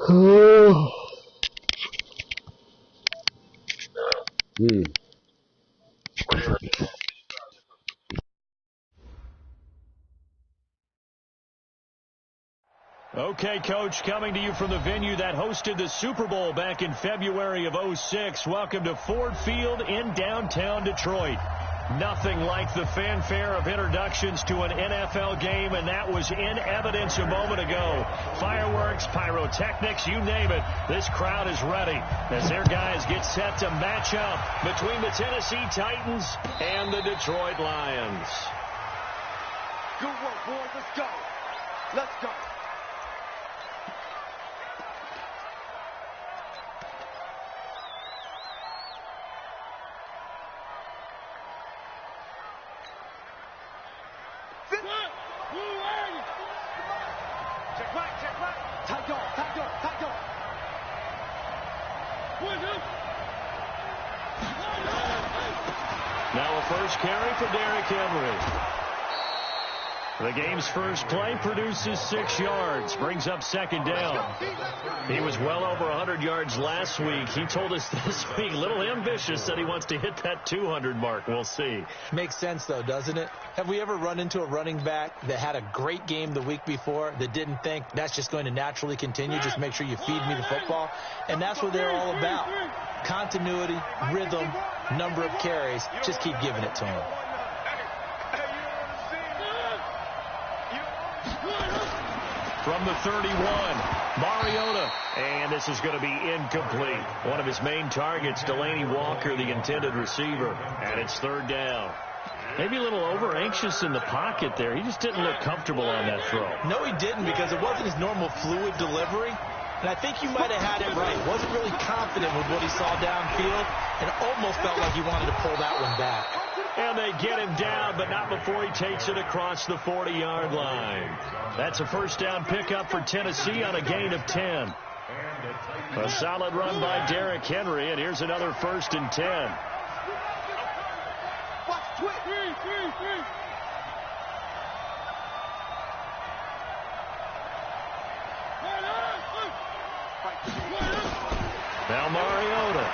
Okay, Coach, coming to you from the venue that hosted the Super Bowl back in February of '06. Welcome to Ford Field in downtown Detroit. Nothing like the fanfare of introductions to an NFL game, and that was in evidence a moment ago. Fireworks, pyrotechnics, you name it. This crowd is ready as their guys get set to match up between the Tennessee Titans and the Detroit Lions. Good work, boys. Let's go. Let's go. Now a first carry for Derrick Henry. The game's first play produces 6 yards, brings up second down. He was well over 100 yards last week. He told us this week, a little ambitious, that he wants to hit that 200 mark. We'll see. Makes sense, though, doesn't it? Have we ever run into a running back that had a great game the week before that didn't think that's just going to naturally continue? Just make sure you feed me the football. And that's what they're all about. Continuity, rhythm, number of carries. Just keep giving it to him. From the 31, Mariota, and this is going to be incomplete. One of his main targets, Delaney Walker, the intended receiver, and it's third down. Maybe a little over-anxious in the pocket there. He just didn't look comfortable on that throw. No, he didn't, because it wasn't his normal fluid delivery. And I think you might have had it right. Wasn't really confident with what he saw downfield, and almost felt like he wanted to pull that one back. And they get him down, but not before he takes it across the 40-yard line. That's a first down pickup for Tennessee on a gain of 10. A solid run by Derrick Henry, and here's another 1st and 10. Now Mariota.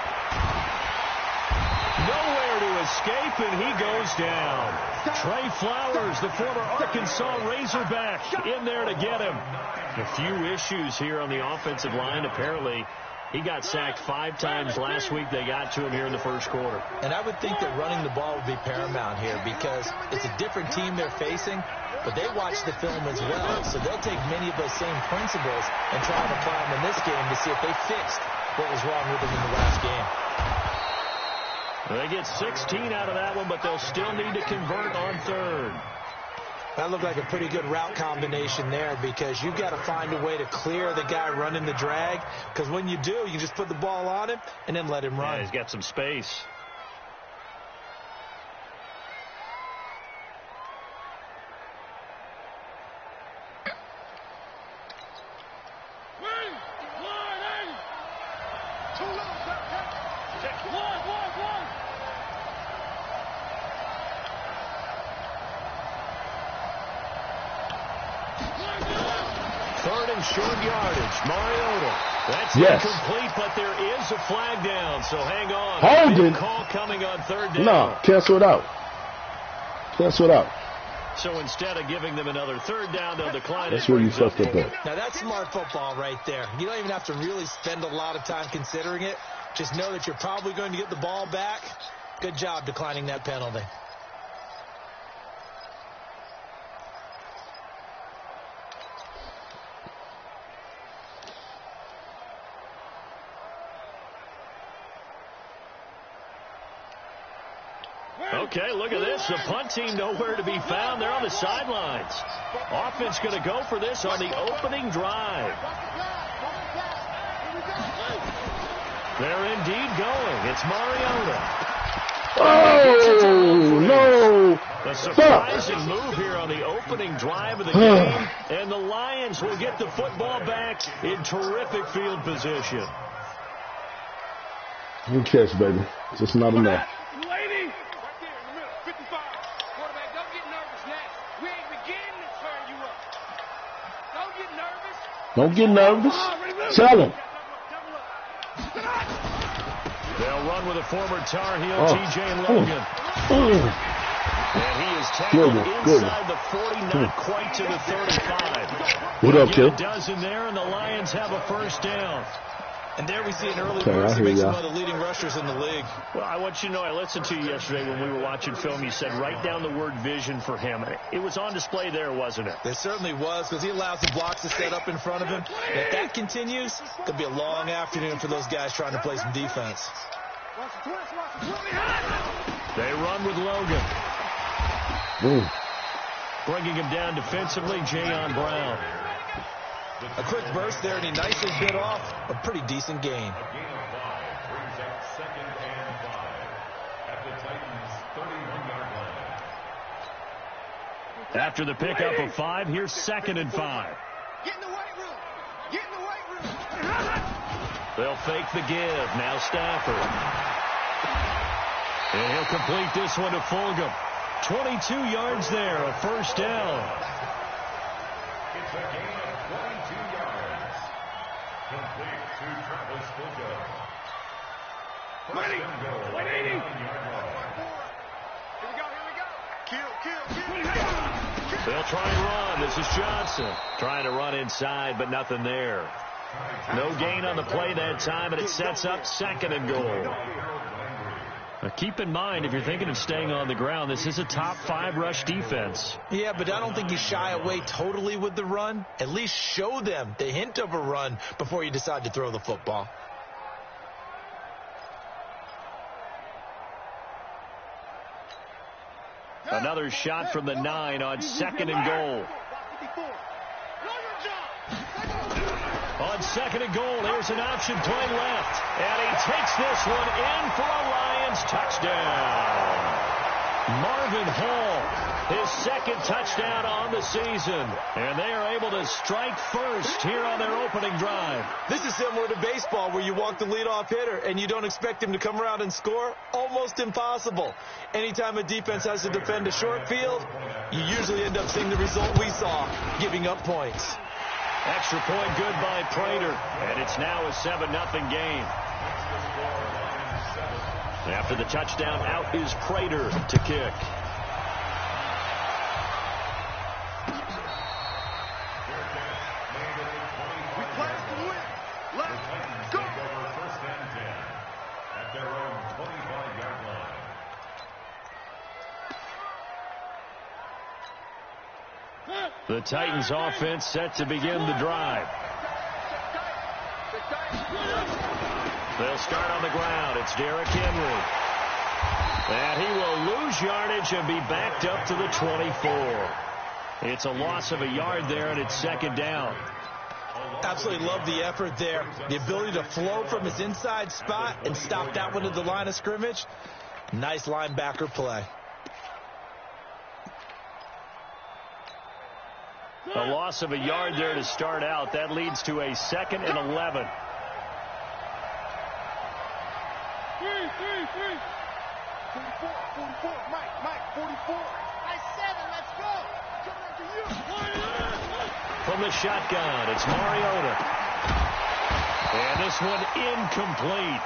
Nowhere to escape, and he goes down. Trey Flowers, the former Arkansas Razorback, in there to get him. A few issues here on the offensive line. Apparently, he got sacked 5 times last week. They got to him here in the first quarter. And I would think that running the ball would be paramount here because it's a different team they're facing, but they watch the film as well. So they'll take many of those same principles and try and apply them in this game to see if they fixed what was wrong with them in the last game. They get 16 out of that one, but they'll still need to convert on third. That looked like a pretty good route combination there because you've got to find a way to clear the guy running the drag, because when you do, you can just put the ball on him and then let him run. Yeah, he's got some space. Third and short yardage. Mariota. That's incomplete, but there is a flag down, so hang on. Holding. Call coming on third down. No, cancel it out. Cancel it out. So instead of giving them another third down, they'll decline it. That's where you fucked up at. Now, that's smart football right there. You don't even have to really spend a lot of time considering it. Just know that you're probably going to get the ball back. Good job declining that penalty. Okay, look at this. The punt team nowhere to be found. They're on the sidelines. Offense going to go for this on the opening drive. They're indeed going. It's Mariota. Oh, no. A surprising move here on the opening drive of the game. And the Lions will get the football back in terrific field position. Good catch, baby. Just not enough. Don't get nervous. Tell him. They'll run with a former Tar Heel, T.J. Logan. And he is tackled inside the 40, not quite to the 35. What up, kid? A dozen there, and the Lions have a first down. And there we see an early burst that makes him one of the leading rushers in the league. Well, I want you to know, I listened to you yesterday when we were watching film. You said write down the word vision for him. It was on display there, wasn't it? It certainly was, because he allows the blocks to set up in front of him. And if that continues, it could be a long afternoon for those guys trying to play some defense. They run with Logan. Boom. Bringing him down defensively, Jayon Brown. A quick burst there, and he nicely bit off a pretty decent gain. After the pickup of 5, here's 2nd and 5. Get in the weight room. Get in the weight room. They'll fake the give. Now Stafford. And he'll complete this one to Fulgham. 22 yards there, a first down. It's a gain of 22 yards. Complete to Travis Fulgham. First and goal. 180. Here we go. Kill. They'll try and run. This is Johnson. Trying to run inside, but nothing there. No gain on the play that time, and it sets up 2nd and goal. Now keep in mind, if you're thinking of staying on the ground, this is a top 5 rush defense. Yeah, but I don't think you shy away totally with the run. At least show them the hint of a run before you decide to throw the football. Another shot from the 9 on 2nd and goal. On 2nd and goal, there's an option play left. And he takes this one in for a Lions touchdown. Marvin Hall, his 2nd touchdown on the season. And they are able to strike first here on their opening drive. This is similar to baseball, where you walk the leadoff hitter and you don't expect him to come around and score. Almost impossible. Anytime a defense has to defend a short field, you usually end up seeing the result we saw, giving up points. Extra point good by Prater, and it's now a 7-0 game. After the touchdown, out is Prater to kick. We play to win. Let's go. First and 10 at their own 25-yard line. The Titans offense set to begin the drive. They'll start on the ground. It's Derrick Henry. And he will lose yardage and be backed up to the 24. It's a loss of a yard there, and it's 2nd down. Absolutely love the effort there. The ability to flow from his inside spot and stop that one at the line of scrimmage. Nice linebacker play. A loss of a yard there to start out. That leads to a 2nd and 11. 44, Mike, 44. I 7, let's go. Coming to you. From the shotgun, it's Mariota. And this one incomplete.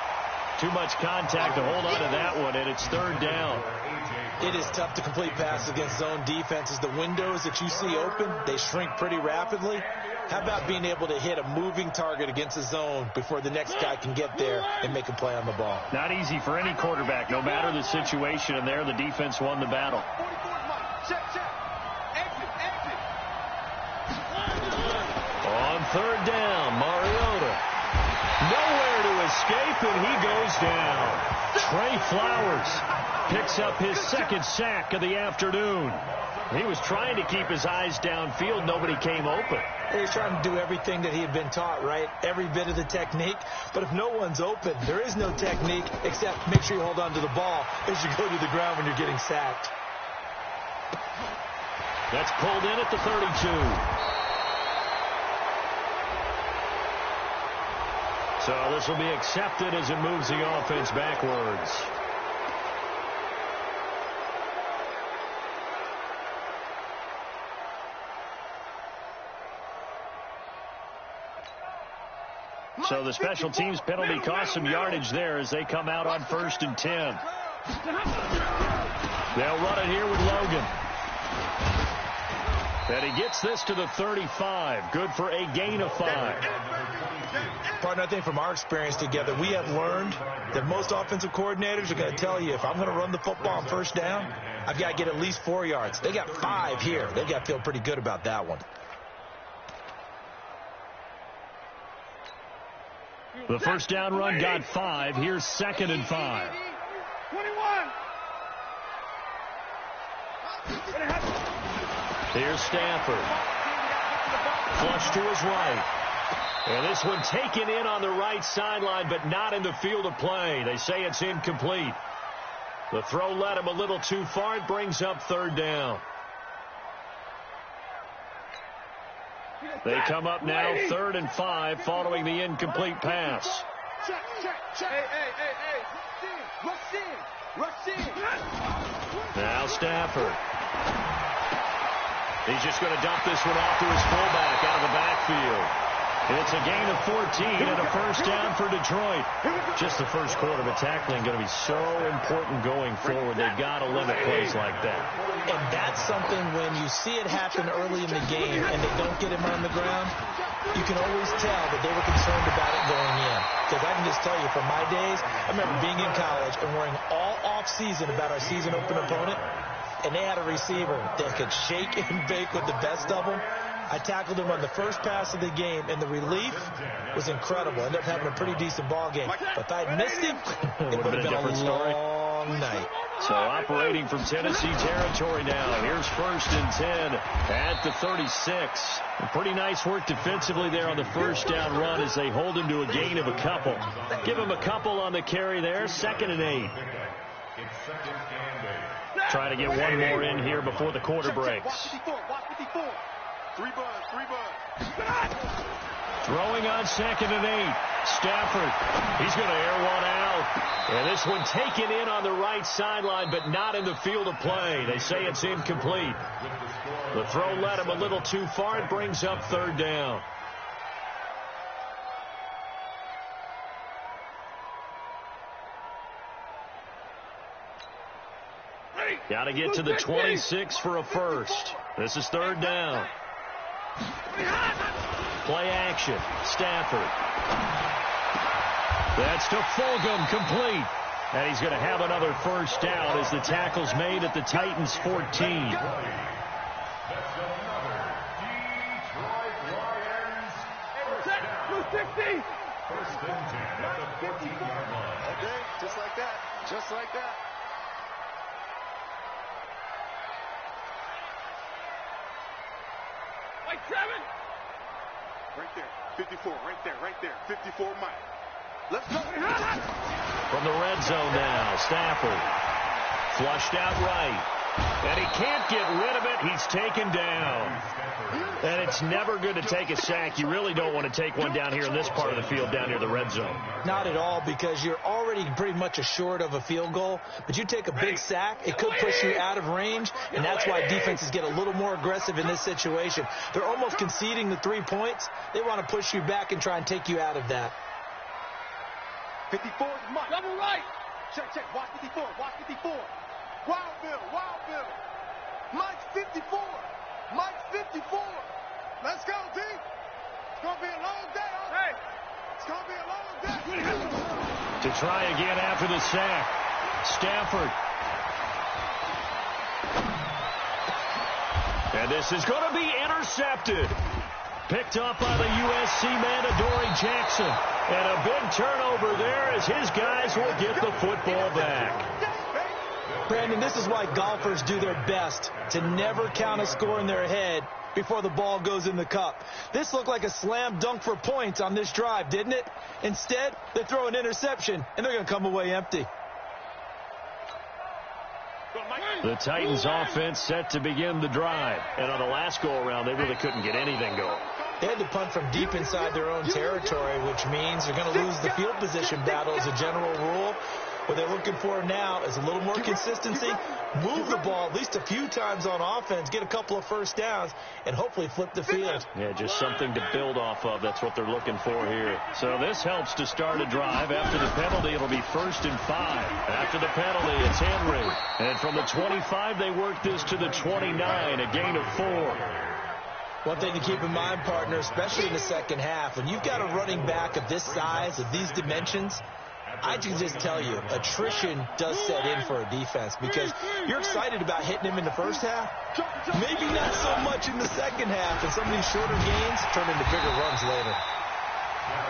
Too much contact to hold on to that one, and it's 3rd down. It is tough to complete passes against zone defenses. The windows that you see open, they shrink pretty rapidly. How about being able to hit a moving target against a zone before the next guy can get there and make a play on the ball? Not easy for any quarterback, no matter the situation, and there the defense won the battle. 44, Mike. Check. Exit. On 3rd down, Mariota. Nowhere to escape, and he goes down. Trey Flowers picks up his 2nd sack of the afternoon. He was trying to keep his eyes downfield. Nobody came open. He was trying to do everything that he had been taught, right? Every bit of the technique. But if no one's open, there is no technique except make sure you hold on to the ball as you go to the ground when you're getting sacked. That's pulled in at the 32. So this will be accepted as it moves the offense backwards. So the special teams penalty cost some yardage there as they come out on 1st and 10. They'll run it here with Logan. And he gets this to the 35. Good for a gain of 5. Partner, I think from our experience together, we have learned that most offensive coordinators are going to tell you, if I'm going to run the football on 1st down, I've got to get at least 4 yards. They got 5 here. They've got to feel pretty good about that one. The 1st down run got 5. Here's 2nd and 5. 21. Here's Stafford. Flush to his right. And this one taken in on the right sideline, but not in the field of play. They say it's incomplete. The throw led him a little too far. It brings up 3rd down. They come up now 3rd and 5 following the incomplete pass. Check. Hey. Rush in. Now Stafford. He's just going to dump this one off to his fullback out of the backfield. It's a gain of 14 and a 1st down for Detroit. Just the first quarter, but tackling going to be so important going forward. They've got to limit plays like that. And that's something when you see it happen early in the game and they don't get him on the ground, you can always tell that they were concerned about it going in. Because I can just tell you from my days, I remember being in college and worrying all off-season about our season open opponent, and they had a receiver that could shake and bake with the best of them. I tackled him on the first pass of the game, and the relief was incredible. Ended up having a pretty decent ball game. But if I had missed him, it would have been a long night. So operating from Tennessee territory now. Here's 1st and 10 at the 36. Pretty nice work defensively there on the 1st down run as they hold him to a gain of a couple. Give him a couple on the carry there. 2nd and 8. Trying to get one more in here before the quarter breaks. Watch 54. 3 buds. Throwing on 2nd and 8. Stafford. He's going to air one out. And this one taken in on the right sideline, but not in the field of play. They say it's incomplete. The throw led him a little too far. It brings up 3rd down. Got to get to the 26 for a 1st. This is 3rd down. Play action. Stafford. That's to Fulgham, complete. And he's going to have another 1st down as the tackle's made at the Titans' 14. That's another Detroit Lions first down. 1st and 10 at the 14-yard line. Okay, just like that. Like Trevin. Right there. 54. Right there. 54 Mike. Let's go. From the red zone now, Stafford. Flushed out right. And he can't get rid of it. He's taken down. And it's never good to take a sack. You really don't want to take one down here in this part of the field, down near the red zone. Not at all, because you're already pretty much assured of a field goal. But you take a big sack, it could push you out of range, and that's why defenses get a little more aggressive in this situation. They're almost conceding the 3 points. They want to push you back and try and take you out of that. 54 is Mike. Double right. Check. Watch 54. Wild Bill. Mike's 54. Let's go, D. It's going to be a long day. Hey. It's going to be a long day. To try again after the sack. Stafford. And this is going to be intercepted. Picked up by the USC man, Adoree Jackson. And a big turnover there as his guys will get the football back. Brandon, this is why golfers do their best to never count a score in their head before the ball goes in the cup. This looked like a slam dunk for points on this drive, didn't it? Instead, they throw an interception, and they're going to come away empty. The Titans offense set to begin the drive. And on the last go-around, they really couldn't get anything going. They had to punt from deep inside their own territory, which means they're going to lose the field position battle as a general rule. What they're looking for now is a little more consistency, move the ball at least a few times on offense, get a couple of first downs, and hopefully flip the field. Yeah, just something to build off of. That's what they're looking for here. So this helps to start a drive. After the penalty, it'll be 1st and 5. After the penalty, it's Henry. And from the 25, they work this to the 29, a gain of 4. One thing to keep in mind, partner, especially in the second half, when you've got a running back of this size, of these dimensions, I can just tell you, attrition does set in for a defense because you're excited about hitting him in the first half. Maybe not so much in the second half, and some of these shorter gains turn into bigger runs later.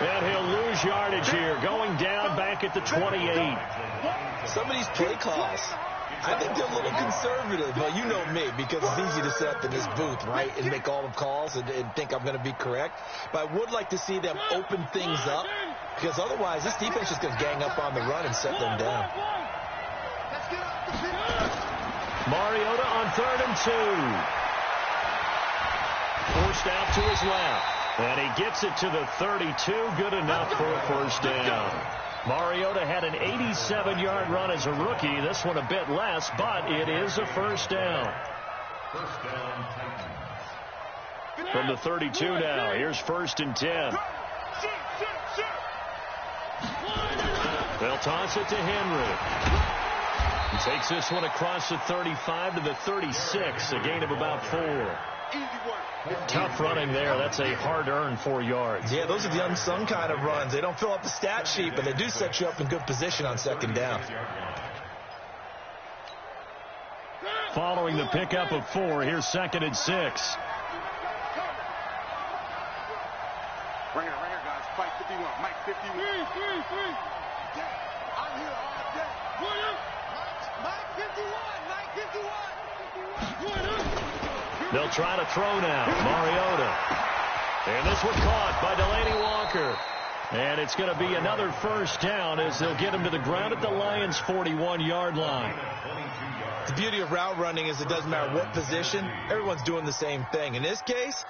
And he'll lose yardage here, going down back at the 28. Some of these play calls, I think they're a little conservative. Well, you know me, because it's easy to sit up in this booth, right, and make all the calls and think I'm going to be correct. But I would like to see them open things up, because otherwise this defense is going to gang up on the run and set them down. Mariota on 3rd and 2. Forced out to his left. And he gets it to the 32. Good enough for a first down. Mariota had an 87-yard run as a rookie. This one a bit less, but it is a first down. First down, Titans. From the 32 now, here's 1st and 10. They'll toss it to Henry. He takes this one across the 35 to the 36, a gain of about 4. Tough running there. That's a hard-earned 4 yards. Yeah, those are the unsung kind of runs. They don't fill up the stat sheet, but they do set you up in good position on second down. Following the pickup of 4, here's 2nd and 6. Right here, guys. Fight 51. Mike 51. I'm here all day. Mike 51. Mike 51. They'll try to throw now. Mariota. And this one caught by Delaney Walker. And it's going to be another first down as they'll get him to the ground at the Lions' 41-yard line. The beauty of route running is it doesn't matter what position. Everyone's doing the same thing. In this case,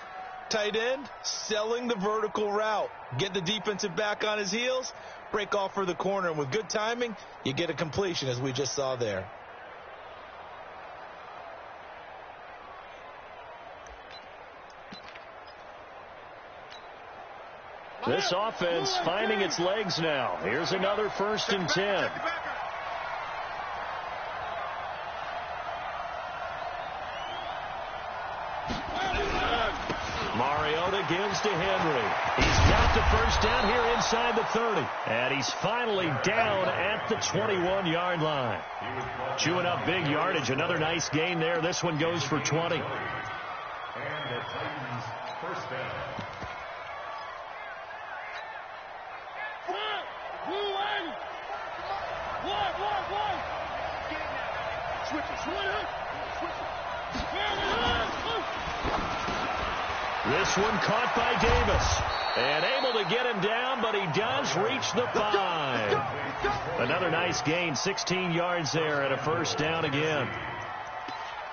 tight end, selling the vertical route. Get the defensive back on his heels, break off for the corner. And with good timing, you get a completion, as we just saw there. This offense finding its legs now. Here's another 1st and 10. Mariota gives to Henry. He's got the first down here inside the 30. And he's finally down at the 21-yard line. Chewing up big yardage. Another nice gain there. This one goes for 20. And the Titans' first down. This one caught by Davis. And able to get him down, but he does reach the 5. Another nice gain, 16 yards there and a first down again.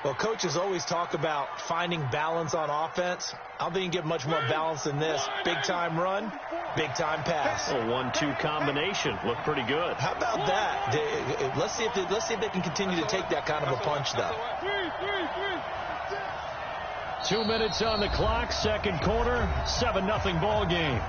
Well, coaches always talk about finding balance on offense. I don't think you can get much more balance than this. Big-time run, big-time pass. A 1-2 combination. Looked pretty good. How about that? Let's see if they can continue to take that kind of a punch, though. 2 minutes on the clock, second quarter, 7-0 ball game.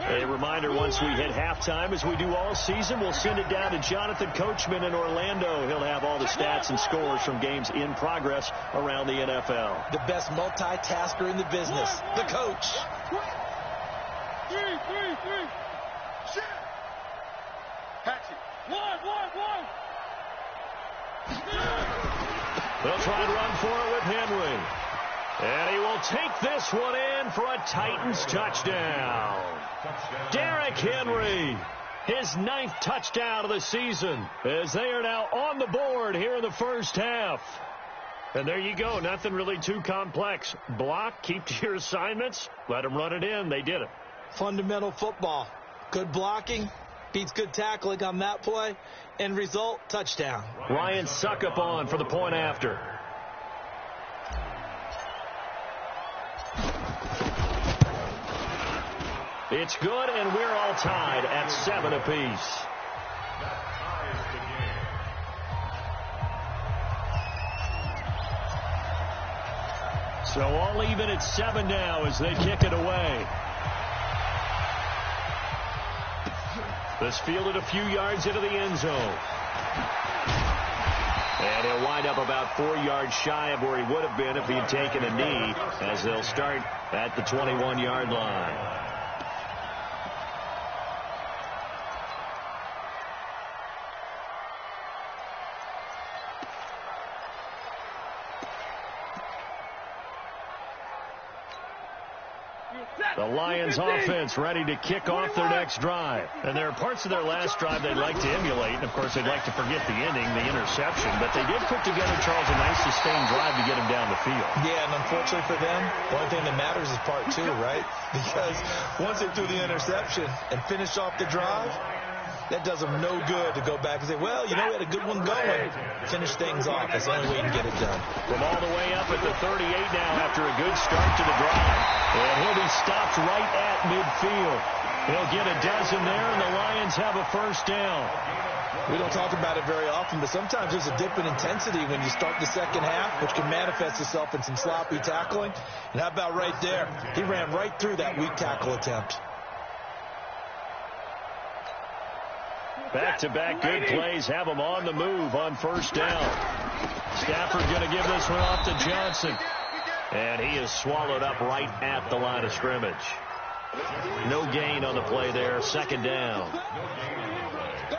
A reminder, once we hit halftime, as we do all season, we'll send it down to Jonathan Coachman in Orlando. He'll have all the stats and scores from games in progress around the NFL. The best multitasker in the business, the coach. They'll try and run for it with Henry. And he will take this one in for a Titans touchdown. Derrick Henry, his 9th touchdown of the season, as they are now on the board here in the first half. And there you go, nothing really too complex. Block, keep to your assignments, let them run it in. They did it. Fundamental football. Good blocking beats good tackling on that play. End result, touchdown. Ryan Suckup on for the point after. It's good, and we're all tied at 7 apiece. So all even at 7 now as they kick it away. This fielded a few yards into the end zone. And he'll wind up about 4 yards shy of where he would have been if he'd taken a knee, as they'll start at the 21-yard line. The Lions offense ready to kick off their next drive. And there are parts of their last drive they'd like to emulate. And, of course, they'd like to forget the ending, the interception. But they did put together, Charles, a nice sustained drive to get him down the field. Yeah, and unfortunately for them, the only thing that matters is part 2, right? Because once they threw the interception and finished off the drive, that does them no good to go back and say, well, you know, we had a good one going. Finish things off. That's the only way you can get it done. From all the way up at the 38 now after a good start to the drive. And he'll be stopped right at midfield. He'll get a dozen there, and the Lions have a first down. We don't talk about it very often, but sometimes there's a dip in intensity when you start the second half, which can manifest itself in some sloppy tackling. And how about right there? He ran right through that weak tackle attempt. Back-to-back good plays have them on the move on first down. Stafford going to give this one off to Johnson. And he is swallowed up right at the line of scrimmage. No gain on the play there. Second down.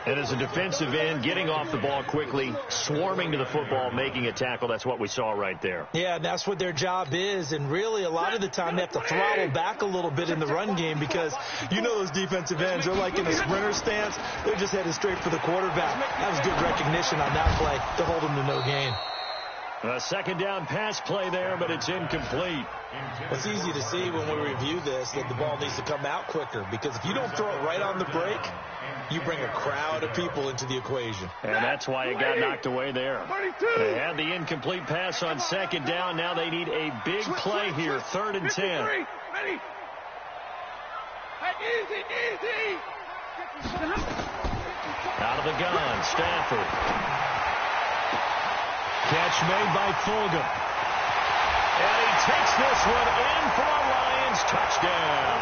And as a defensive end, getting off the ball quickly, swarming to the football, making a tackle, that's what we saw right there. Yeah, and that's what their job is. And really, a lot of the time, they have to throttle back a little bit in the run game because you know those defensive ends, they're like in a sprinter stance. They're just headed straight for the quarterback. That was good recognition on that play to hold them to no gain. A second down pass play there, but it's incomplete. It's easy to see when we review this that the ball needs to come out quicker because if you don't throw it right on the break, you bring a crowd of people into the equation. And that's why it got knocked away there. They had the incomplete pass on second down. Now they need a big play here, 3rd and 10. Out of the gun, Stafford. Catch made by Fulgham. And he takes this one in for a Lions touchdown.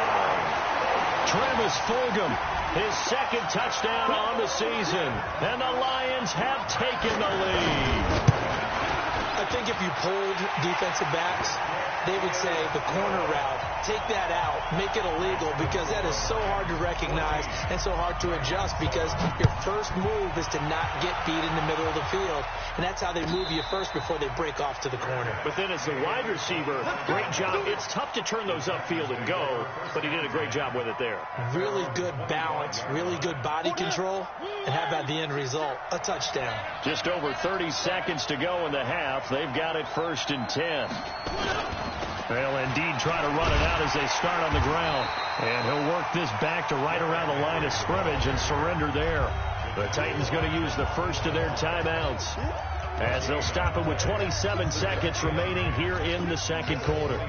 Travis Fulgham, his second touchdown on the season. And the Lions have taken the lead. I think if you pulled defensive backs, they would say the corner route, take that out, make it illegal, because that is so hard to recognize and so hard to adjust because your first move is to not get beat in the middle of the field. And that's how they move you first before they break off to the corner. But then as the wide receiver, great job. It's tough to turn those upfield and go, but he did a great job with it there. Really good balance, really good body control, and how about the end result? A touchdown. Just over 30 seconds to go in the half. They've got it 1st and 10. They'll indeed try to run it out as they start on the ground. And he'll work this back to right around the line of scrimmage and surrender there. The Titans going to use the first of their timeouts as they'll stop it with 27 seconds remaining here in the second quarter.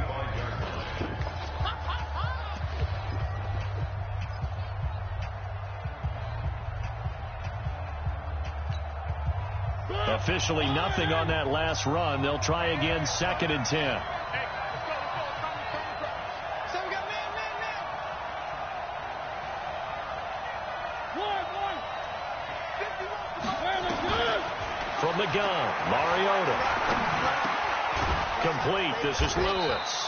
Officially nothing on that last run. They'll try again 2nd and 10. From the gun, Mariota. Complete. This is Lewis.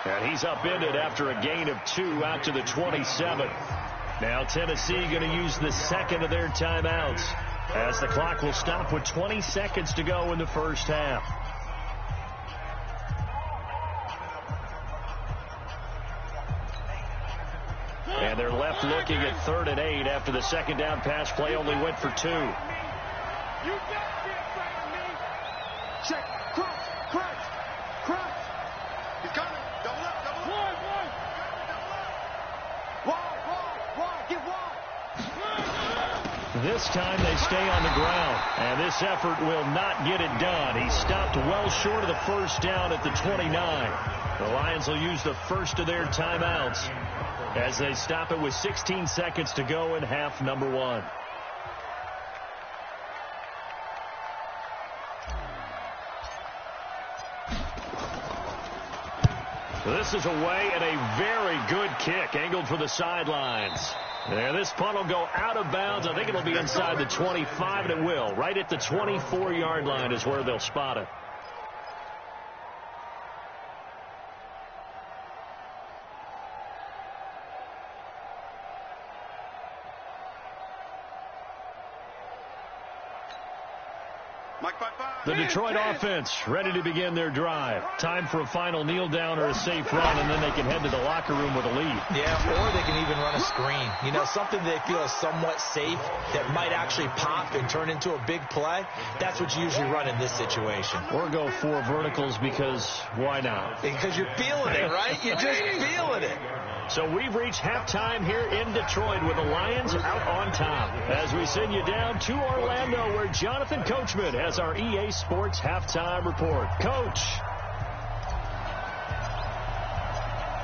And he's upended after a gain of 2 out to the 27. Now Tennessee going to use the second of their timeouts as the clock will stop with 20 seconds to go in the first half. And they're left looking at 3rd and 8 after the second down pass play only went for 2. Check. Cross. He's coming. Double up. Wide. Get wide. This time they stay on the ground, and this effort will not get it done. He stopped well short of the first down at the 29. The Lions will use the first of their timeouts as they stop it with 16 seconds to go in half number one. This is away and a very good kick angled for the sidelines. And this punt will go out of bounds. I think it'll be inside the 25, and it will. Right at the 24-yard line is where they'll spot it. The Detroit offense ready to begin their drive. Time for a final kneel down or a safe run, and then they can head to the locker room with a lead. Yeah, or they can even run a screen. You know, something they feel is somewhat safe that might actually pop and turn into a big play. That's what you usually run in this situation. Or go 4 verticals because why not? Because you're feeling it, right? You're just feeling it. So we've reached halftime here in Detroit with the Lions out on top. As we send you down to Orlando, where Jonathan Coachman has our EA Sports halftime report. Coach.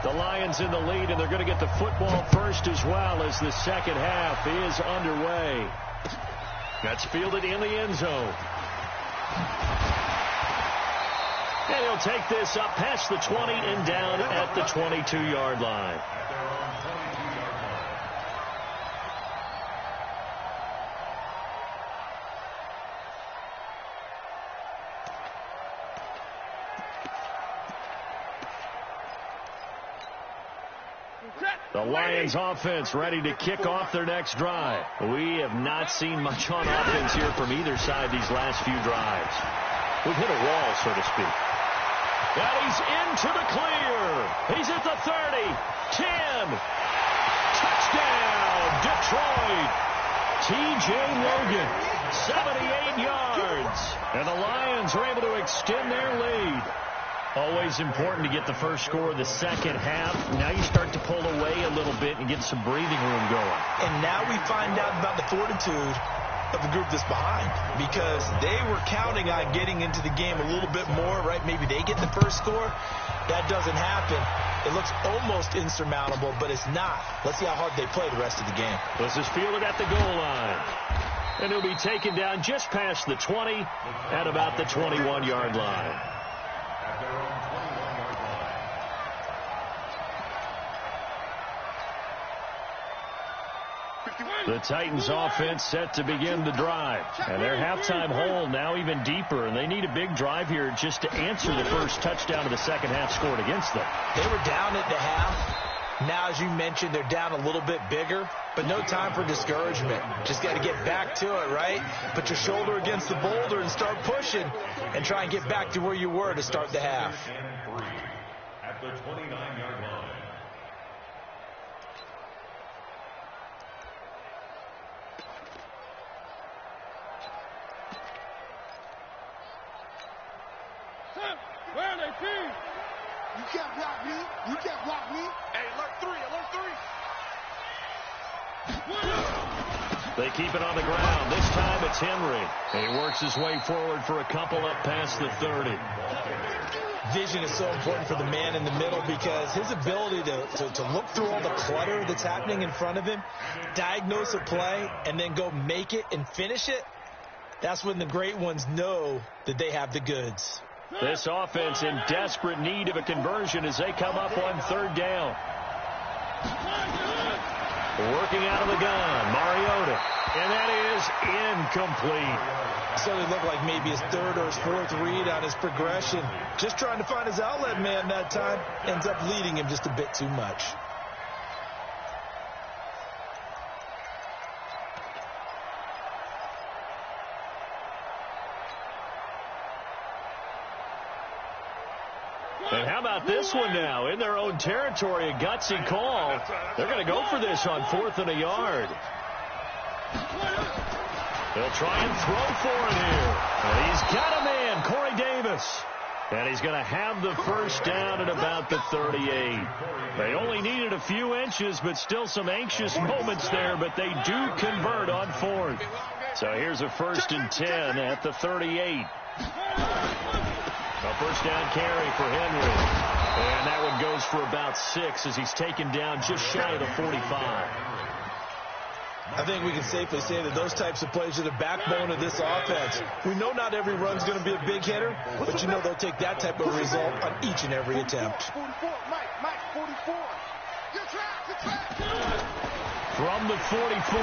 The Lions in the lead, and they're going to get the football first as well as the second half is underway. That's fielded in the end zone. And he'll take this up past the 20 and down at the 22-yard line. The Lions offense ready to kick off their next drive. We have not seen much on offense here from either side these last few drives. We've hit a wall, so to speak. And he's into the clear. He's at the 30, 10. Touchdown, Detroit. T.J. Logan, 78 yards. And the Lions are able to extend their lead. Always important to get the first score of the second half. Now you start to pull away a little bit and get some breathing room going. And now we find out about the fortitude of the group that's behind, because they were counting on getting into the game a little bit more, right? Maybe they get the first score. That doesn't happen. It looks almost insurmountable, but it's not. Let's see how hard they play the rest of the game. This is fielded at the goal line. And he'll be taken down just past the 20 at about the 21-yard line. The Titans offense set to begin the drive. And their halftime hole now even deeper. And they need a big drive here just to answer the first touchdown of the second half scored against them. They were down at the half. Now, as you mentioned, they're down a little bit bigger. But no time for discouragement. Just got to get back to it, right? Put your shoulder against the boulder and start pushing. And try and get back to where you were to start the half. At the 29-yard line. Where are they, P? You can't block me. You can't block me. Hey, alert 3, alert 3. They keep it on the ground. This time it's Henry. And he works his way forward for a couple up past the 30. Vision is so important for the man in the middle, because his ability to look through all the clutter that's happening in front of him, diagnose a play, and then go make it and finish it, that's when the great ones know that they have the goods. This offense in desperate need of a conversion as they come up on third down. Working out of the gun, Mariota. And that is incomplete. So it looked like maybe his third or his fourth read on his progression. Just trying to find his outlet man that time. Ends up leading him just a bit too much. And how about this one now? In their own territory, a gutsy call. They're going to go for this on 4th and a yard. They'll try and throw for it here. And he's got a man, Corey Davis. And he's going to have the first down at about the 38. They only needed a few inches, but still some anxious moments there. But they do convert on 4th. So here's a 1st and 10 at the 38. A first down carry for Henry. And that one goes for about 6 as he's taken down just shy of the 45. I think we can safely say that those types of plays are the backbone of this offense. We know not every run's going to be a big hitter, but you know they'll take that type of result on each and every attempt. 44, Mike, 44. You're trapped. From the 44,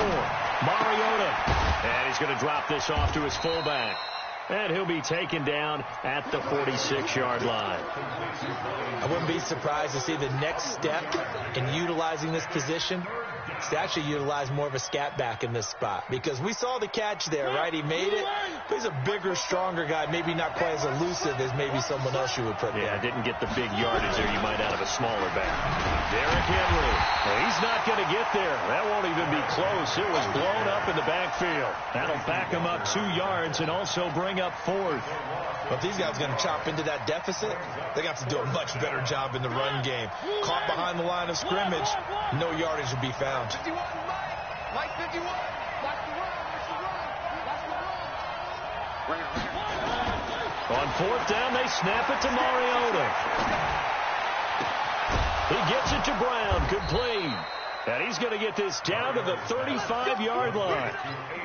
Mariota. And he's going to drop this off to his fullback. And he'll be taken down at the 46-yard line. I wouldn't be surprised to see the next step in utilizing this position is to actually utilize more of a scat back in this spot. Because we saw the catch there, right? He made it. But he's a bigger, stronger guy, maybe not quite as elusive as maybe someone else you would put there. Yeah, didn't get the big yardage there you might out of a smaller back. Derrick Henry. Well, he's not going to get there. That won't even be close. It was blown up in the backfield. That'll back him up 2 yards and also bring up 4th. But if these guys are going to chop into that deficit, they got to do a much better job in the run game. Caught behind the line of scrimmage, no yardage to be found. 51, Mike 51. Watch the run. On 4th down, they snap it to Mariota. He gets it to Brown, complete. And he's going to get this down to the 35-yard line.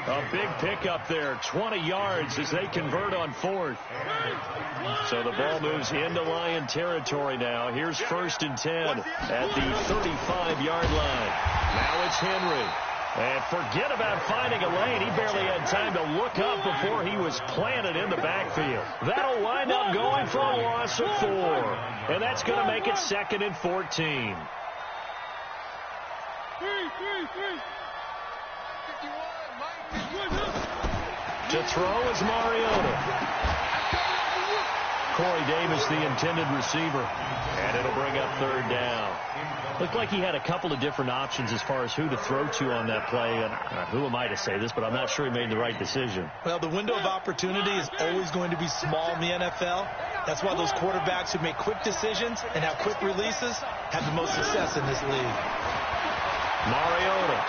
A big pickup there, 20 yards as they convert on 4th. So the ball moves into Lion territory now. Here's 1st and 10 at the 35-yard line. Now it's Henry. And forget about finding a lane. He barely had time to look up before he was planted in the backfield. That'll wind up going for a loss of 4. And that's going to make it 2nd and 14. To throw is Mariota. Corey Davis, the intended receiver. And it'll bring up 3rd down. Looked like he had a couple of different options as far as who to throw to on that play. And who am I to say this, but I'm not sure he made the right decision. Well, the window of opportunity is always going to be small in the NFL. That's why those quarterbacks who make quick decisions and have quick releases have the most success in this league. Mariota.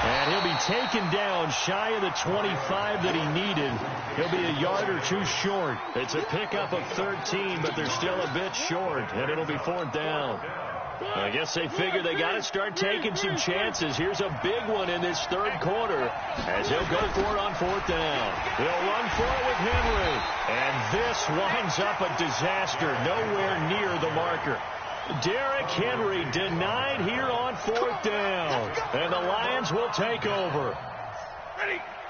And he'll be taken down shy of the 25 that he needed. He'll be a yard or 2 short. It's a pickup of 13, but they're still a bit short, and it'll be 4th down. I guess they figure they got to start taking some chances. Here's a big one in this 3rd quarter as he'll go for it on 4th down. He'll run for it with Henry. And this winds up a disaster, nowhere near the marker. Derrick Henry denied here on 4th down. And the Lions will take over.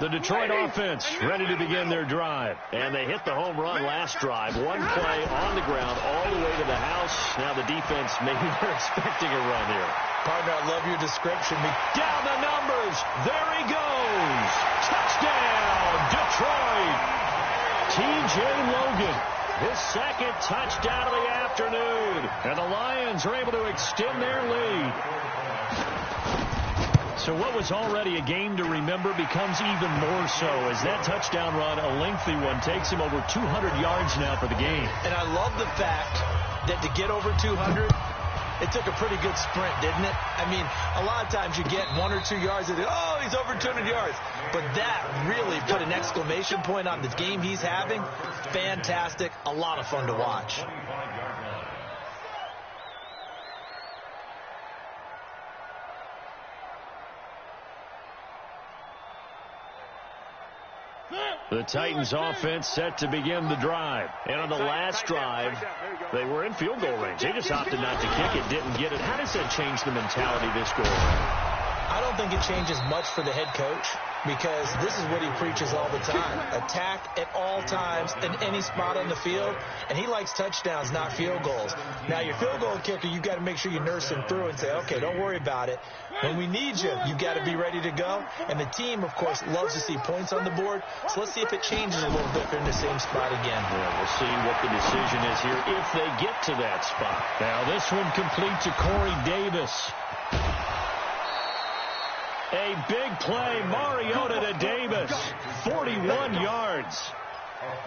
The Detroit offense ready to begin their drive. And they hit the home run last drive. 1 play on the ground all the way to the house. Now the defense, maybe they're expecting a run here. Partner, I love your description. Down the numbers. There he goes. Touchdown, Detroit. T.J. Logan. His 2nd touchdown of the afternoon. And the Lions are able to extend their lead. So what was already a game to remember becomes even more so as that touchdown run, a lengthy one, takes him over 200 yards now for the game. And I love the fact that to get over 200, it took a pretty good sprint, didn't it? I mean, a lot of times you get 1 or 2 yards and oh, he's over 200 yards. But that really put an exclamation point on the game he's having. Fantastic. A lot of fun to watch. The Titans offense set to begin the drive. And on the last drive, they were in field goal range. They just opted not to kick it, didn't get it. How does that change the mentality this go around? I don't think it changes much for the head coach because this is what he preaches all the time. Attack at all times in any spot on the field. And he likes touchdowns, not field goals. Now, your field goal kicker, you've got to make sure you nurse him through and say, okay, don't worry about it. When we need you, you've got to be ready to go. And the team, of course, loves to see points on the board. So let's see if it changes a little bit if they're in the same spot again. Yeah, we'll see what the decision is here if they get to that spot. Now, this one complete to Corey Davis. A big play, Mariota to Davis, 41 yards.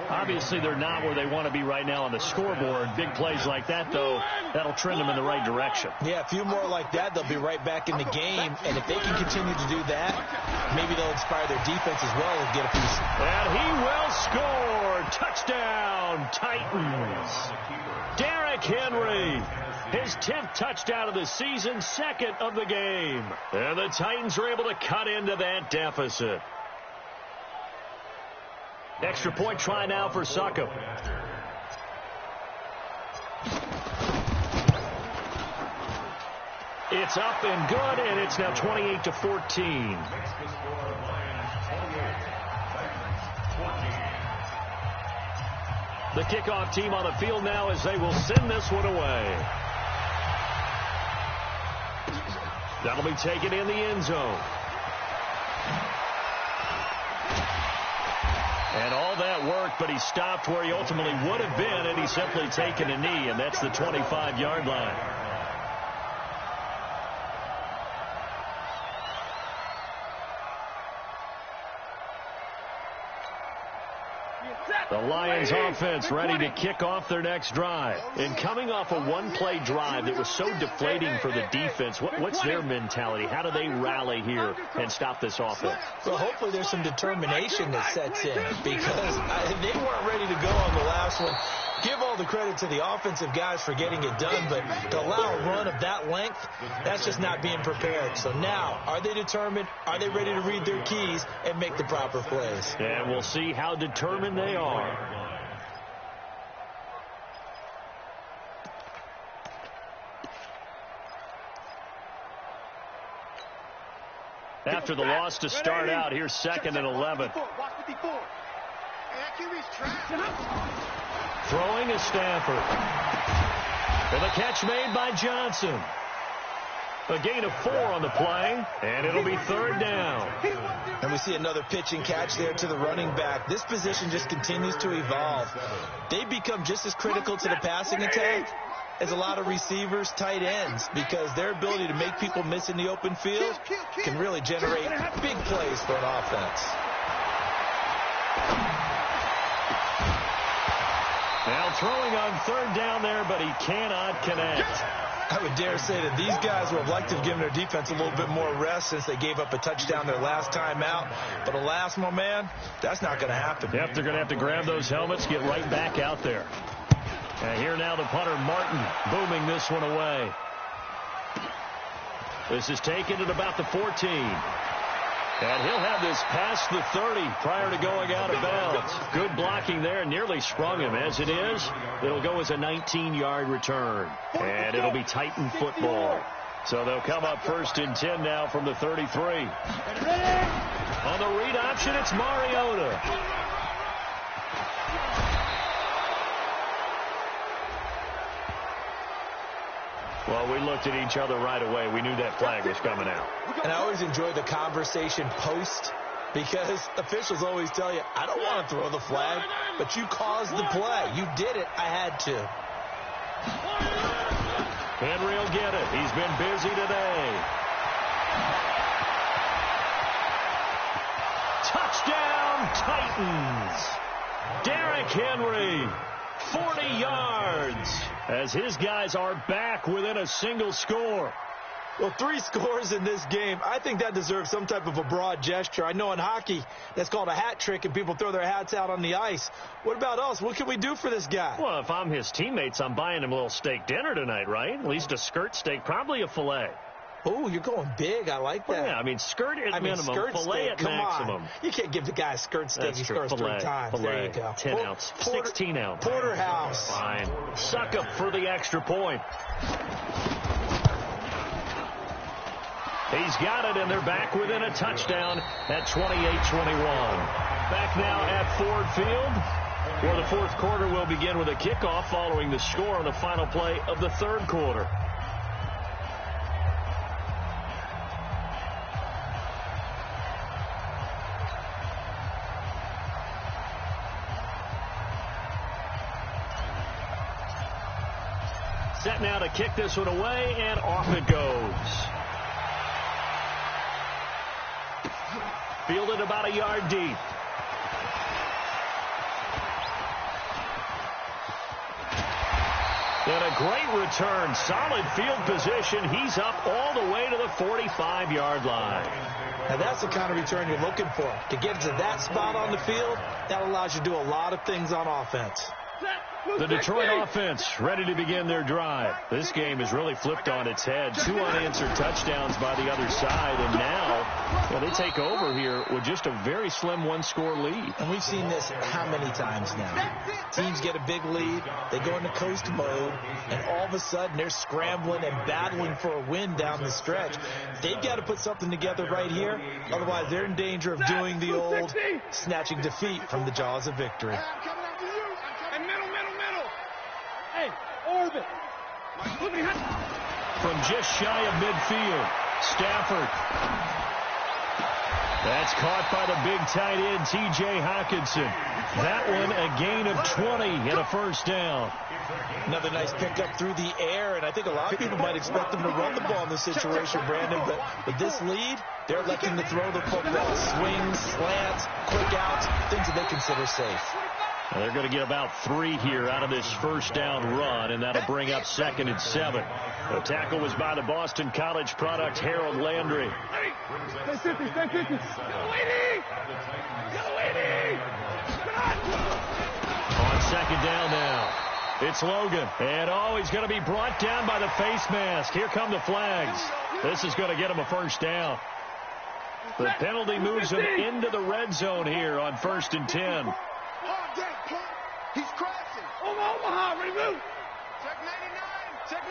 Obviously, they're not where they want to be right now on the scoreboard. Big plays like that, though, that'll trend them in the right direction. Yeah, a few more like that, they'll be right back in the game. And if they can continue to do that, maybe they'll inspire their defense as well and get a piece. And he will score. Touchdown, Titans. Derrick Henry, his 10th touchdown of the season, 2nd of the game. And the Titans are able to cut into that deficit. Extra point try now for Succop. It's up and good, and it's now 28-14. The kickoff team on the field now as they will send this one away. That'll be taken in the end zone. And all that worked, but he stopped where he ultimately would have been had he simply taken a knee, and that's the 25-yard line. The Lions offense ready to kick off their next drive. And coming off a one-play drive that was so deflating for the defense, what's their mentality? How do they rally here and stop this offense? Well, hopefully there's some determination that sets in because they weren't ready to go on the last one. Give all the credit to the offensive guys for getting it done, but to allow a run of that length, that's just not being prepared. So now, are they determined? Are they ready to read their keys and make the proper plays? And we'll see how determined they are. After the loss to start out, here's 2nd and 11. Throwing is Stafford. And the catch made by Johnson. A gain of 4 on the play, and it'll be 3rd down. And we see another pitch and catch there to the running back. This position just continues to evolve. They become just as critical to the passing attack as a lot of receivers, tight ends, because their ability to make people miss in the open field can really generate big plays for an offense. Now throwing on 3rd down there, but he cannot connect. I would dare say that these guys would have liked to have given their defense a little bit more rest since they gave up a touchdown their last time out. But alas, my man, that's not going to happen. Yep, they're going to have to grab those helmets, get right back out there. And here now the punter, Martin, booming this one away. This is taken at about the 14. And he'll have this past the 30 prior to going out of bounds. Good blocking there, nearly sprung him. As it is, it'll go as a 19-yard return. And it'll be Titan football. So they'll come up 1st and 10 now from the 33. On the read option, it's Mariota. Well, we looked at each other right away. We knew that flag was coming out. And I always enjoy the conversation post because officials always tell you, I don't want to throw the flag, but you caused the play. You did it. I had to. Henry will get it. He's been busy today. Touchdown, Titans. Derrick Henry, 40 yards, as his guys are back within a single score. Well, 3 scores in this game. I think that deserves some type of a broad gesture. I know in hockey, that's called a hat trick, and people throw their hats out on the ice. What about us? What can we do for this guy? Well, if I'm his teammates, I'm buying him a little steak dinner tonight, right? At least a skirt steak, probably a filet. Oh, you're going big. I like that. Well, yeah, I mean, skirt at minimum, filet steak, at maximum. On. You can't give the guy a skirt steak. He scores 3 times. Filet, there you go. 10 ounce, 16 ounce. Porterhouse. Fine. Succop for the extra point. He's got it, and they're back within a touchdown at 28-21. Back now at Ford Field, where the 4th quarter will begin with a kickoff following the score on the final play of the 3rd quarter. Set now to kick this one away, and off it goes. Fielded about a yard deep. And a great return. Solid field position. He's up all the way to the 45-yard line. Now, that's the kind of return you're looking for. To get to that spot on the field, that allows you to do a lot of things on offense. The Detroit offense ready to begin their drive. This game is really flipped on its head. 2 unanswered touchdowns by the other side, and now they take over here with just a very slim one-score lead. And we've seen this how many times now? Teams get a big lead, they go into coast mode, and all of a sudden they're scrambling and battling for a win down the stretch. They've got to put something together right here, otherwise they're in danger of doing the old snatching defeat from the jaws of victory. From just shy of midfield, Stafford. That's caught by the big tight end, T.J. Hockenson. That one a gain of 20 and a first down. Another nice pickup through the air, and I think a lot of people might expect them to run the ball in this situation, Brandon, but with this lead, they're electing to throw the football. Swings, slants, quick outs, things that they consider safe. Well, they're going to get about 3 here out of this first down run, and that'll bring up 2nd and 7. The tackle was by the Boston College product, Harold Landry. Stay 50, stay 50. On 2nd down now, it's Logan. And, he's going to be brought down by the face mask. Here come the flags. This is going to get him a first down. The penalty moves him into the red zone here on 1st and 10. He's crashing. Omaha, remove. Check 99. Check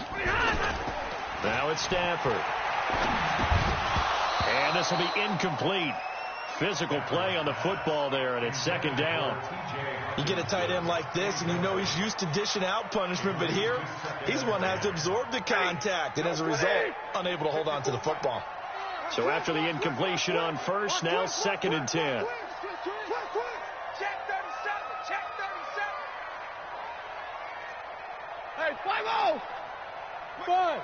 99. Now it's Stafford. And this will be incomplete. Physical play on the football there, and it's 2nd down. You get a tight end like this, and you know he's used to dishing out punishment, but here, he's one that has to absorb the contact, and as a result, unable to hold on to the football. So after the incompletion on first, now 2nd and 10. Check 37. Check 37. Hey, 5-0. 5.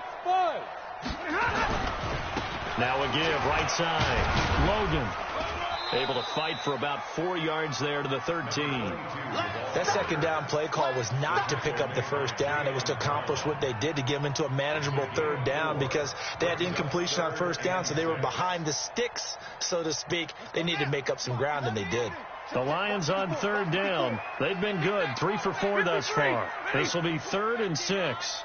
Now a give, right side. Logan able to fight for about 4 yards there to the 13. That 2nd down play call was not to pick up the first down. It was to accomplish what they did, to get them into a manageable 3rd down, because they had incompletion on first down, so they were behind the sticks, so to speak. They needed to make up some ground, and they did. The Lions on 3rd down. They've been good, 3 for 4 thus far. This will be 3rd and 6.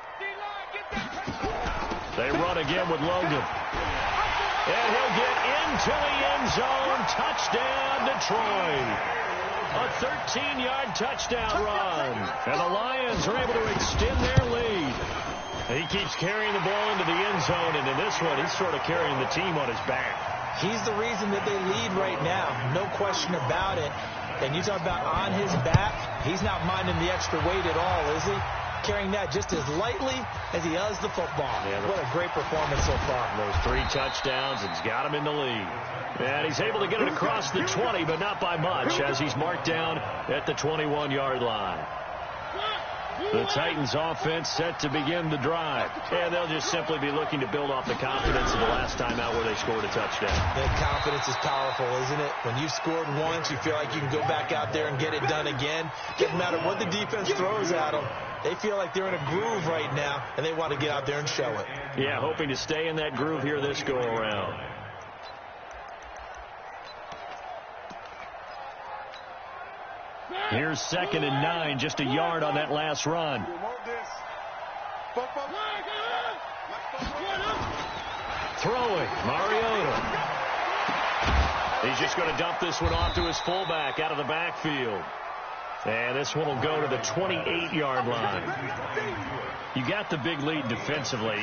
They run again with Logan. And he'll get into the end zone. Touchdown, Detroit. A 13-yard touchdown run. And the Lions are able to extend their lead. He keeps carrying the ball into the end zone, and in this one, he's sort of carrying the team on his back. He's the reason that they lead right now. No question about it. And you talk about on his back, he's not minding the extra weight at all, is he? Carrying that just as lightly as he does the football. Yeah, what a great performance so far. Those 3 touchdowns, it's got him in the lead. And he's able to get it across the 20, but not by much, as he's marked down at the 21-yard line. The Titans offense set to begin the drive. And they'll just simply be looking to build off the confidence of the last time out where they scored a touchdown. That confidence is powerful, isn't it? When you've scored once, you feel like you can go back out there and get it done again. Doesn't matter what the defense throws at them. They feel like they're in a groove right now, and they want to get out there and show it. Yeah, hoping to stay in that groove here this go-around. Here's 2nd and 9, just a yard on that last run. Throwing, Mariota. He's just going to dump this one off to his fullback out of the backfield. And this one will go to the 28-yard line. You got the big lead defensively,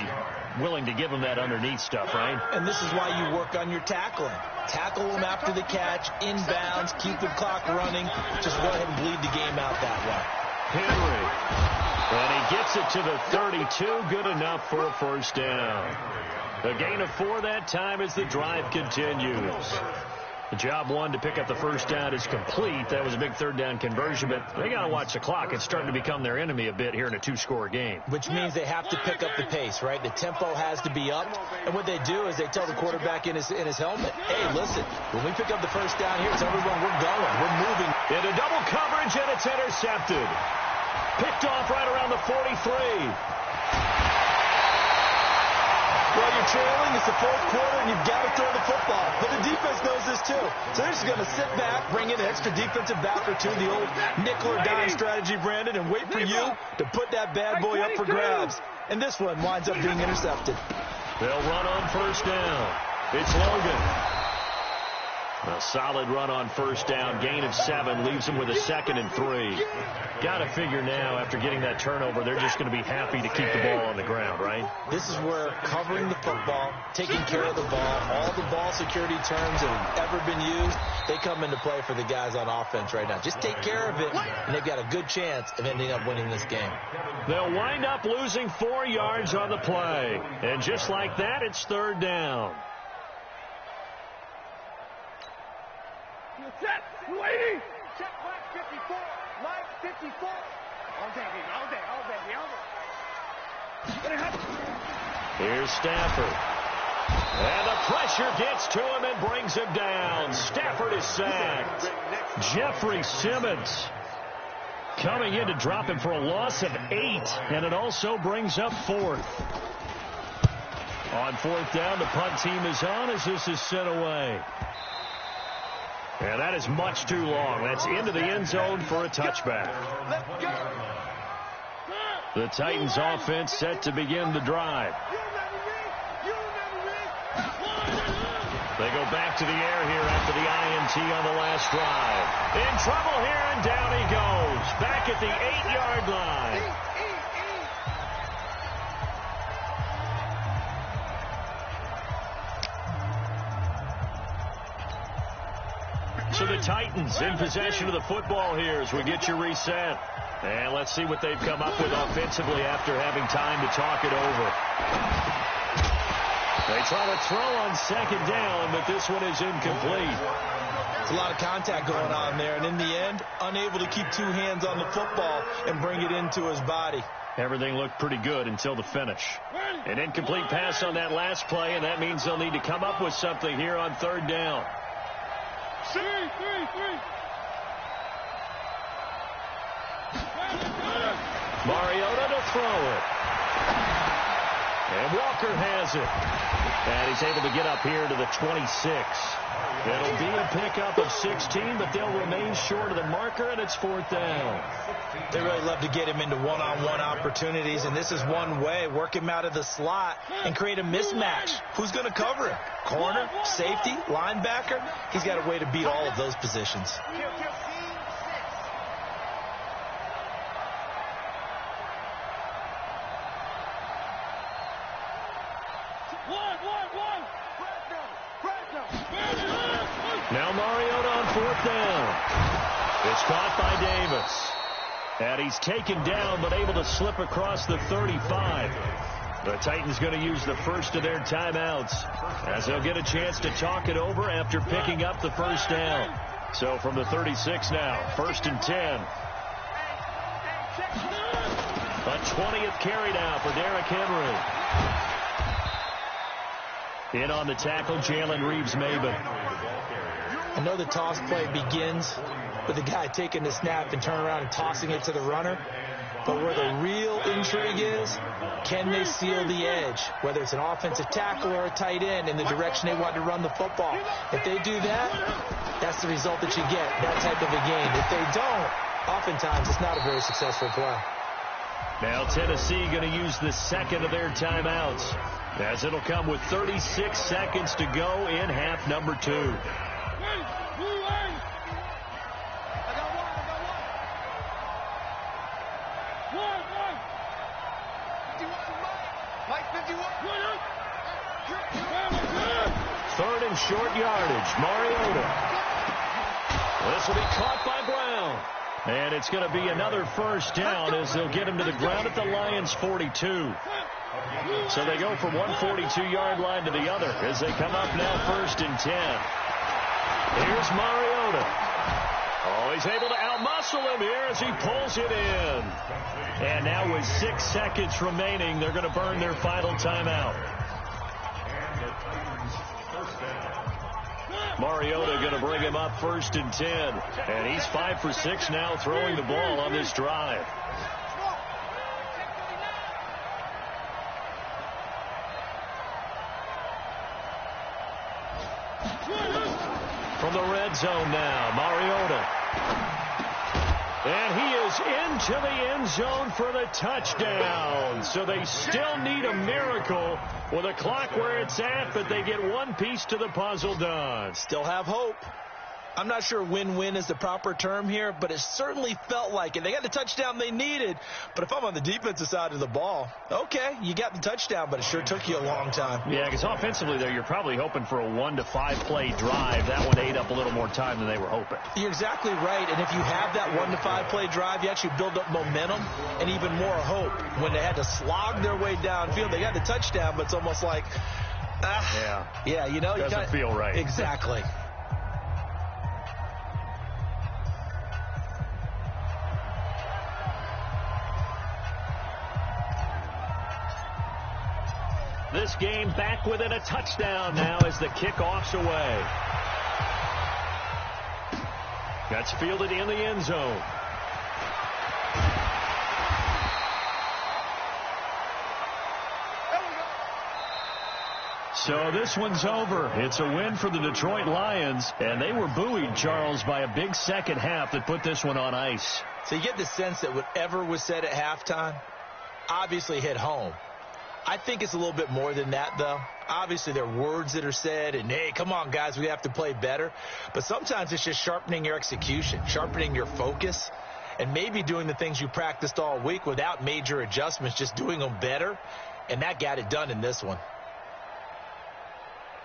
willing to give him that underneath stuff, right? And this is why you work on your tackling. Tackle them after the catch, inbounds, keep the clock running. Just go ahead and bleed the game out that way. Henry. And he gets it to the 32. Good enough for a first down. A gain of 4 that time as the drive continues. The job one to pick up the first down is complete. That was a big third down conversion, but they got to watch the clock. It's starting to become their enemy a bit here in a two-score game. Which means they have to pick up the pace, right? The tempo has to be up. And what they do is they tell the quarterback in his helmet, hey, listen, when we pick up the first down here, tell everyone we're going. We're moving. Into double coverage, and it's intercepted. Picked off right around the 43. Well, you're trailing. It's the fourth quarter, and you've got to throw the football. But the defense knows this, too. So they're just going to sit back, bring in an extra defensive back or two, the old nickel or dime strategy, Brandon, and wait for you to put that bad boy up for grabs. And this one winds up being intercepted. They'll run on first down. It's Logan. A solid run on first down. Gain of 7 leaves them with a 2nd and 3. Got to figure now, after getting that turnover, they're just going to be happy to keep the ball on the ground, right? This is where covering the football, taking care of the ball, all the ball security terms that have ever been used, they come into play for the guys on offense right now. Just take care of it, and they've got a good chance of ending up winning this game. They'll wind up losing 4 yards on the play. And just like that, it's third down. Set. Waiting. Check line 54. Line 54. All day, baby. All day. All day. All day. Here's Stafford. And the pressure gets to him and brings him down. Stafford is sacked. Jeffrey Simmons coming in to drop him for a loss of 8. And it also brings up 4th. On 4th down, the punt team is on as this is sent away. And that is much too long. That's into the end zone for a touchback. The Titans offense set to begin the drive. They go back to the air here after the INT on the last drive. In trouble here, and down he goes. Back at the 8-yard line. So the Titans in possession of the football here as we get you reset. And let's see what they've come up with offensively after having time to talk it over. They try to throw on second down, but this one is incomplete. There's a lot of contact going on there, and in the end, unable to keep 2 hands on the football and bring it into his body. Everything looked pretty good until the finish. An incomplete pass on that last play, and that means they'll need to come up with something here on third down. Mariota to throw it. And Walker has it. And he's able to get up here to the 26. It'll be a pickup of 16, but they'll remain short of the marker, and it's 4th down. They really love to get him into one-on-one opportunities, and this is one way. Work him out of the slot and create a mismatch. Who's going to cover him? Corner, safety, linebacker? He's got a way to beat all of those positions. Now Mariota on 4th down. It's caught by Davis. And he's taken down but able to slip across the 35. The Titans going to use the first of their timeouts as they'll get a chance to talk it over after picking up the first down. So from the 36 now, 1st and 10. A 20th carry now for Derrick Henry. In on the tackle, Jalen Reeves-Maybin. I know the toss play begins with the guy taking the snap and turning around and tossing it to the runner. But where the real intrigue is, can they seal the edge, whether it's an offensive tackle or a tight end, in the direction they want to run the football? If they do that, that's the result that you get, that type of a game. If they don't, oftentimes it's not a very successful play. Now Tennessee going to use the second of their timeouts, as it'll come with 36 seconds to go in half number 2. Third and short yardage. Mariota. This will be caught by Brown. And it's going to be another first down as they'll get him to the ground at the Lions' 42. So they go from one 42-yard line to the other as they come up now 1st and 10. Here's Mariota. Oh, he's able to outmuscle him here as he pulls it in. And now with 6 seconds remaining, they're going to burn their final timeout. Mariota going to bring him up 1st and 10. And he's 5 for 6 now throwing the ball on this drive. From the red zone now, Mariota. And he is into the end zone for the touchdown. So they still need a miracle with a clock where it's at, but they get one piece to the puzzle done. Still have hope. I'm not sure win-win is the proper term here, but it certainly felt like it. They got the touchdown they needed, but if I'm on the defensive side of the ball, okay, you got the touchdown, but it sure took you a long time. Yeah, because offensively there, you're probably hoping for a 1-to-5 play drive. That one ate up a little more time than they were hoping. You're exactly right, and if you have that 1-to-5 play drive, you actually build up momentum and even more hope. When they had to slog their way downfield, they got the touchdown, but it's almost like, yeah, you know. Doesn't feel right. Exactly. This game back within a touchdown now as the kickoff's away. That's fielded in the end zone. So this one's over. It's a win for the Detroit Lions, and they were buoyed, Charles, by a big second half that put this one on ice. So you get the sense that whatever was said at halftime obviously hit home. I think it's a little bit more than that, though. Obviously, there are words that are said, and, hey, come on, guys, we have to play better. But sometimes it's just sharpening your execution, sharpening your focus, and maybe doing the things you practiced all week without major adjustments, just doing them better, and that got it done in this one.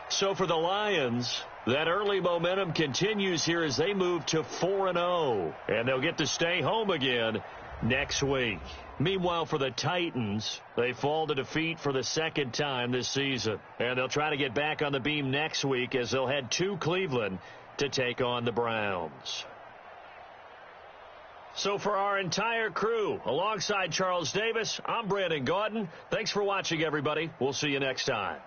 So for the Lions, that early momentum continues here as they move to 4-0, and they'll get to stay home again next week. Meanwhile, for the Titans, they fall to defeat for the second time this season. And they'll try to get back on the beam next week as they'll head to Cleveland to take on the Browns. So for our entire crew, alongside Charles Davis, I'm Brandon Gaudin. Thanks for watching, everybody. We'll see you next time.